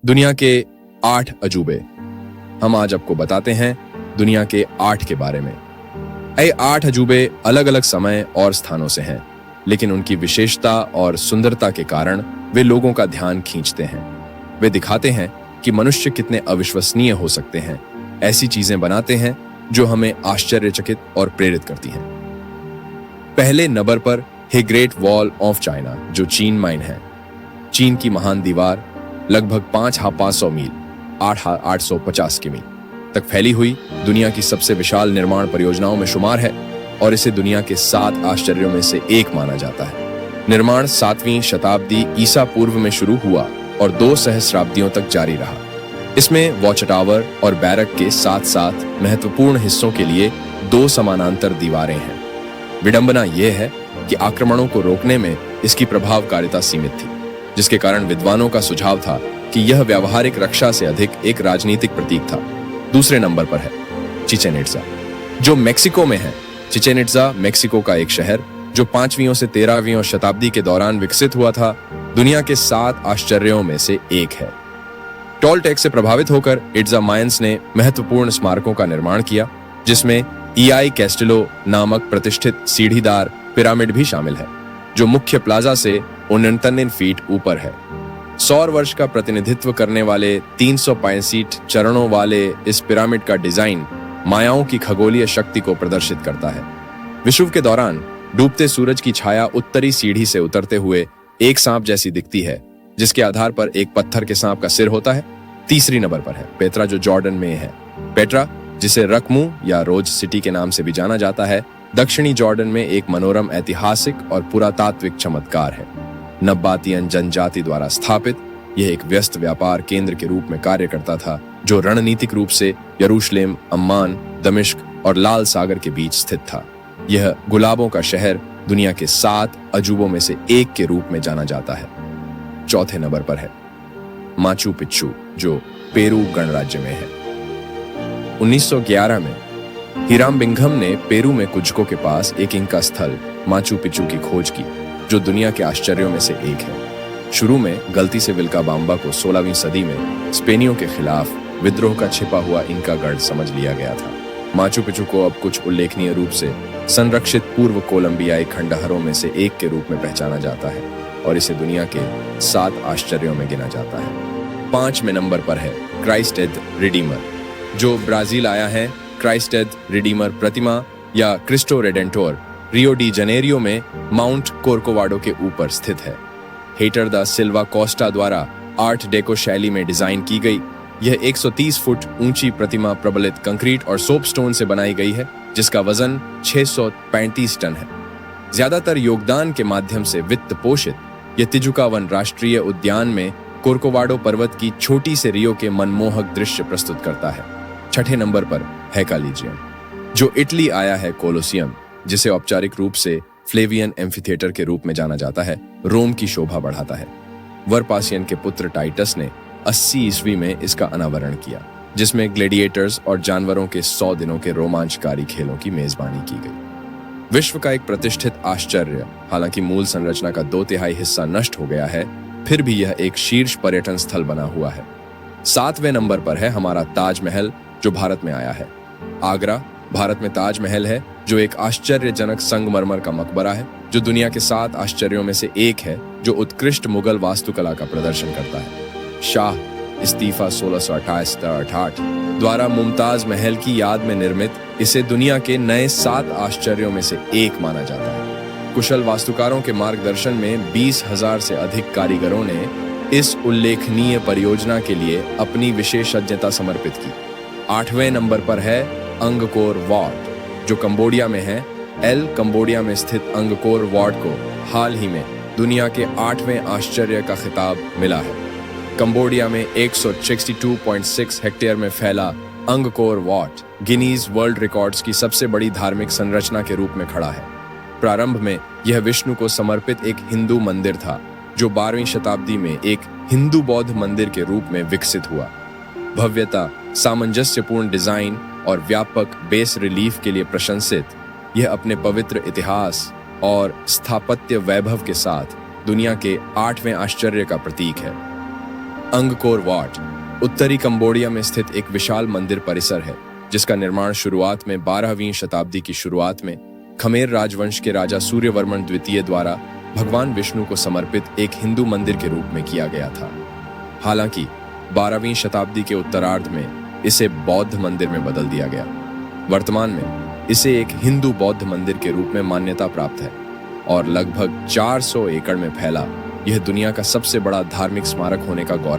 दुनिया के 8 अजूबे। हम आज आपको बताते हैं दुनिया के 8 के बारे में। ये 8 अजूबे अलग अलग समय और स्थानों से हैं, लेकिन उनकी विशेषता और सुंदरता के कारण वे लोगों का ध्यान खींचते हैं। वे दिखाते हैं कि मनुष्य कितने अविश्वसनीय हो सकते हैं, ऐसी चीजें बनाते हैं जो हमें आश्चर्यचकित और प्रेरित करती हैं। पहले नंबर पर है ग्रेट वॉल ऑफ चाइना, जो चीन माइन है। चीन की महान दीवार लगभग 5,500 मील 8,850 किमी तक फैली हुई दुनिया की सबसे विशाल निर्माण परियोजनाओं में शुमार है और इसे दुनिया के 7 आश्चर्यों में से एक माना जाता है। निर्माण 7वीं शताब्दी ईसा पूर्व में शुरू हुआ और 2 सहस्राब्दियों तक जारी रहा। इसमें वॉच टावर और बैरक के साथ साथ महत्वपूर्ण हिस्सों के लिए 2 समानांतर दीवारें हैं। विडंबना यह है कि आक्रमणों को रोकने में इसकी प्रभावकारिता सीमित थी, जिसके कारण विद्वानों का सुझाव था कि यह व्यावहारिक रक्षा से अधिक एक राजनीतिक प्रतीक था। दूसरे नंबर पर है चिचेन इट्जा, जो मेक्सिको में है। चिचेन इट्जा मेक्सिको का एक शहर जो 5वीं से 13वीं शताब्दी के दौरान विकसित हुआ था, दुनिया के 7 आश्चर्यों में से एक है। टोलटेक से प्रभावित होकर इट्जा मायंस ने महत्वपूर्ण स्मारकों का निर्माण किया, जिसमें ईआई कैस्टिलो नामक प्रतिष्ठित सीढ़ीदार पिरामिड भी शामिल है, जो मुख्य प्लाजा से 69 फीट ऊपर है। सौर वर्ष का प्रतिनिधित्व करने वाले 365 चरणों वाले इस पिरामिड का डिजाइन मायाओं की खगोलीय शक्ति को प्रदर्शित करता है। विषुव के दौरान डूबते सूरज की छाया उत्तरी सीढ़ी से उतरते हुए एक सांप जैसी दिखती है, जिसके आधार पर एक पत्थर के सांप का सिर होता है। तीसरी नंबर पर है पेट्रा, जो जॉर्डन में है। पेट्रा, जिसे रकमू या रोज सिटी के नाम से भी जाना जाता है, दक्षिणी जॉर्डन में एक मनोरम ऐतिहासिक और पुरातात्विक चमत्कार है। नब्बातियन जनजाति द्वारा स्थापित यह एक व्यस्त व्यापार केंद्र के रूप में कार्य करता था, जो रणनीतिक रूप से यरूशलेम, अम्मान, दमिश्क और लाल सागर के बीच स्थित था। यह गुलाबों का शहर दुनिया के 7 अजूबों में से एक के रूप में जाना जाता है। चौथे नंबर पर है माचू पिच्चू, जो पेरू गणराज्य में है। 1911 में हिराम बिंघम ने पेरू में कुज्को के पास एक इंका स्थल माचू पिच्चू की खोज की, जो दुनिया के आश्चर्यों में से एक है। शुरू में गलती से विल्काबाम्बा को 16वीं सदी में स्पेनियों के खिलाफ विद्रोह का छिपा हुआ इंका गढ़ समझ लिया गया था। माचू पिच्चू को अब कुछ उल्लेखनीय रूप से संरक्षित पूर्व कोलंबियाई खंडहरों में से एक के रूप में पहचाना जाता है और इसे दुनिया के 7 आश्चर्यों में गिना जाता है। 5वें नंबर पर है क्राइस्ट रिडीमर, जो ब्राजील आया है। क्राइस्ट रिडीमर प्रतिमा या क्रिस्टो रेडेंटोर रियो डी जनेरियो में माउंट कोर्कोवाडो के ऊपर स्थित है। हेटर दा सिल्वा कोस्टा द्वारा आर्ट डेको शैली में डिजाइन की गई यह 130 फुट ऊंची प्रतिमा प्रबलित कंक्रीट और सोपस्टोन से बनाई गई है, जिसका वजन 635 टन है। ज्यादातर योगदान के माध्यम से वित्त पोषित यह तिजुकावन राष्ट्रीय उद्यान में कोर्कोवाडो पर्वत की छोटी से रियो के मनमोहक दृश्य प्रस्तुत करता है। 6ठे नंबर पर है कालीजियम, जो इटली आया है। कोलोसियम, जिसे औपचारिक रूप से फ्लेवियन एम्फीथिएटर के रूप में जाना जाता है, रोम की शोभा बढ़ाता है। वर्पासियन के पुत्र टाइटस ने 80 ईस्वी में इसका अनावरण किया, जिसमें ग्लेडिएटर्स और जानवरों के 100 दिनों के रोमांचकारी खेलों की मेजबानी की गई। विश्व का एक प्रतिष्ठित आश्चर्य, हालांकि मूल संरचना का 2/3 हिस्सा नष्ट हो गया है, फिर भी यह एक शीर्ष पर्यटन स्थल बना हुआ है। 7वें नंबर पर है हमारा ताजमहल, जो भारत में आया है। आगरा भारत में ताजमहल है, जो एक आश्चर्यजनक संगमरमर का मकबरा है, जो दुनिया के 7 आश्चर्यों में से एक है, जो उत्कृष्ट मुगल वास्तुकला का प्रदर्शन करता है। शाह इस्तीफा 1628 द्वारा मुमताज महल की याद में निर्मित इसे दुनिया के नए 7 आश्चर्यों में से एक माना जाता है। कुशल वास्तुकारों के मार्गदर्शन में 20,000 से अधिक कारीगरों ने इस उल्लेखनीय परियोजना के लिए अपनी विशेषज्ञता समर्पित की। 8वें नंबर पर है अंगकोर वाट, जो कंबोडिया में है। कंबोडिया में स्थित अंगकोर वाट को हाल ही में दुनिया के 8वें आश्चर्य का खिताब मिला है। कंबोडिया में 162.6 हेक्टेयर में फैला Angkor Wat Guinness world records की सबसे बड़ी धार्मिक संरचना के रूप में खड़ा है। प्रारंभ में यह विष्णु को समर्पित एक हिंदू मंदिर था, जो 12वीं शताब्दी में एक हिंदू बौद्ध मंदिर के रूप में विकसित हुआ। भव्यता, सामंजस्यपूर्ण डिजाइन और व्यापक बेस रिलीफ के लिए प्रशंसित, यह अपने पवित्र इतिहास और स्थापत्य वैभव के साथ दुनिया के 8वें आश्चर्य का प्रतीक है। अंगकोर वाट उत्तरी कंबोडिया में स्थित एक विशाल मंदिर परिसर है, जिसका निर्माण शुरुआत में 12वीं शताब्दी की शुरुआत में खमेर राजवंश के राजा सूर्यवर्मन द्वितीय द्वारा भगवान विष्णु को समर्पित एक हिंदू मंदिर के रूप में किया गया था। हालांकि 12वीं शताब्दी के उत्तरार्ध में इसे बौद्ध मंदिर में बदल दिया गया। वर्तमान में इसे एक हिंदू बौद्ध मंदिर के रूप में मान्यता प्राप्त है और लगभग 400 एकड़ में फैला यह दुनिया का सबसे बड़ा धार्मिक स्मारक होने का गौरव